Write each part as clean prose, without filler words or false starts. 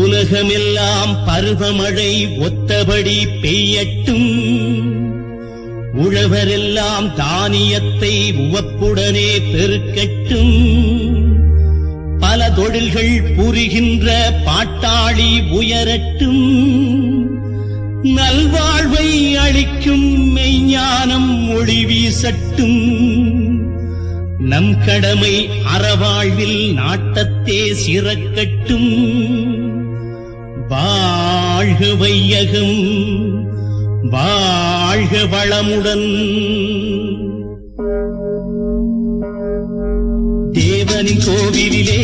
உலகமெல்லாம் பருவமழை ஒத்தபடி பெய்யட்டும், உழவரெல்லாம் தானியத்தை உவப்புடனே பெருக்கட்டும், பல தொழில்கள் புரிகின்ற பாட்டாளி உயரட்டும், நல்வாழ்வை அளிக்கும் மெய்ஞானம் ஒளி வீசட்டும், நம் கடமை அறவாழ்வில் நாட்டத்தே சிறக்கட்டும், வாழ்க வையகம் வாழ்க வளமுடன். தேவனின் கோவிலிலே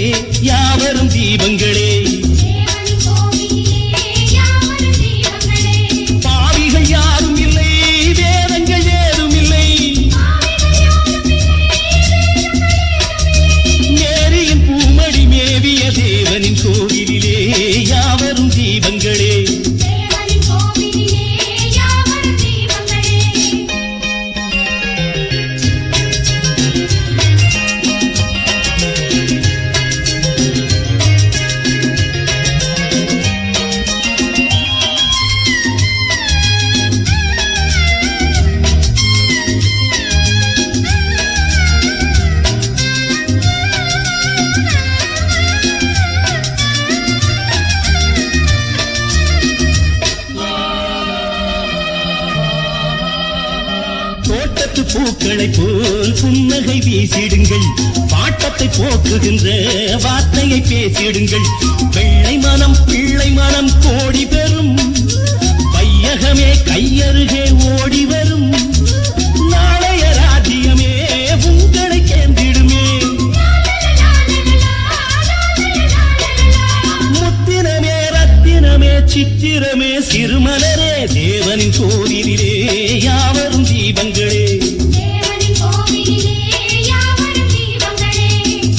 யாவரும் தீபங்களே, பாவிகள் யாரும் இல்லை, வேதங்கள் ஏதும் இல்லை, மேரியின் பூமடி மேவிய தேவனின் கோவிலிலே யாவரும் தீபங்களே. தோட்டத்து பூக்களைப் போல் புன்னகை வீசிடுங்கள், பாட்டத்தை போக்குகின்ற வார்த்தையை பேசிடுங்கள், வெள்ளை மனம் பிள்ளை மனம் கோடி பெறும், வையகமே கையருகே ஓடி வரும், நாளைய ராஜ்யமே உங்களை கேந்திடுமே, முத்தினமே ரத்தினமே சித்திரமே சிறுமலரே தேவனின் கோவிலிலே யாவரும் தீபங்களே.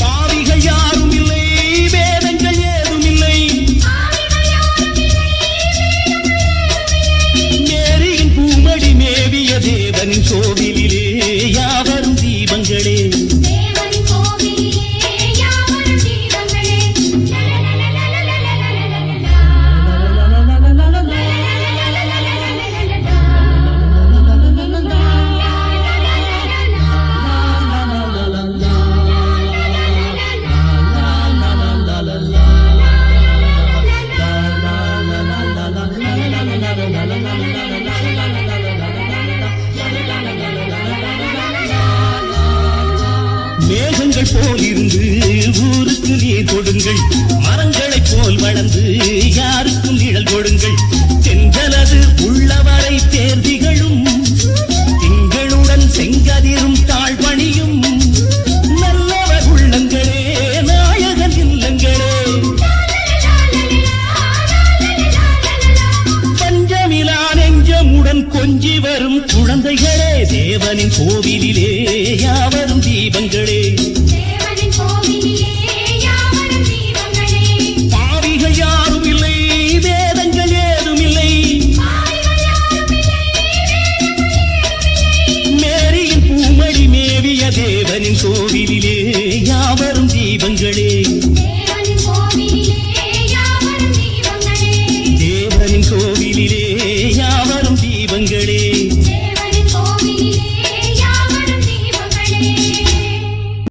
பாவிகள் யாரும் இல்லை, வேதங்கள் ஏதும் இல்லை, மேரியின் பூமடி மேவிய தேவனின் கோவிலிலே யாவரும் தீபங்களே. மேகங்கள் போல் இருந்து ஊருக்கு நீர் கொடுங்கள், மரங்களைப் போல் வளர்ந்து யாருக்கும் நிழல் கொடுங்கள், தென்றலது உள்ளவரை தேர்திகளும், திங்களுடன் செங்கதிரும் தாழ்வணியும், நல்லவர் உள்ளங்களே நாயகன் இல்லங்களே, பஞ்சமிலா நெஞ்சமுடன் கொஞ்சி வரும் குழந்தைகளே தேவனின் கோவிலிலே யாவரும் தீபங்களே.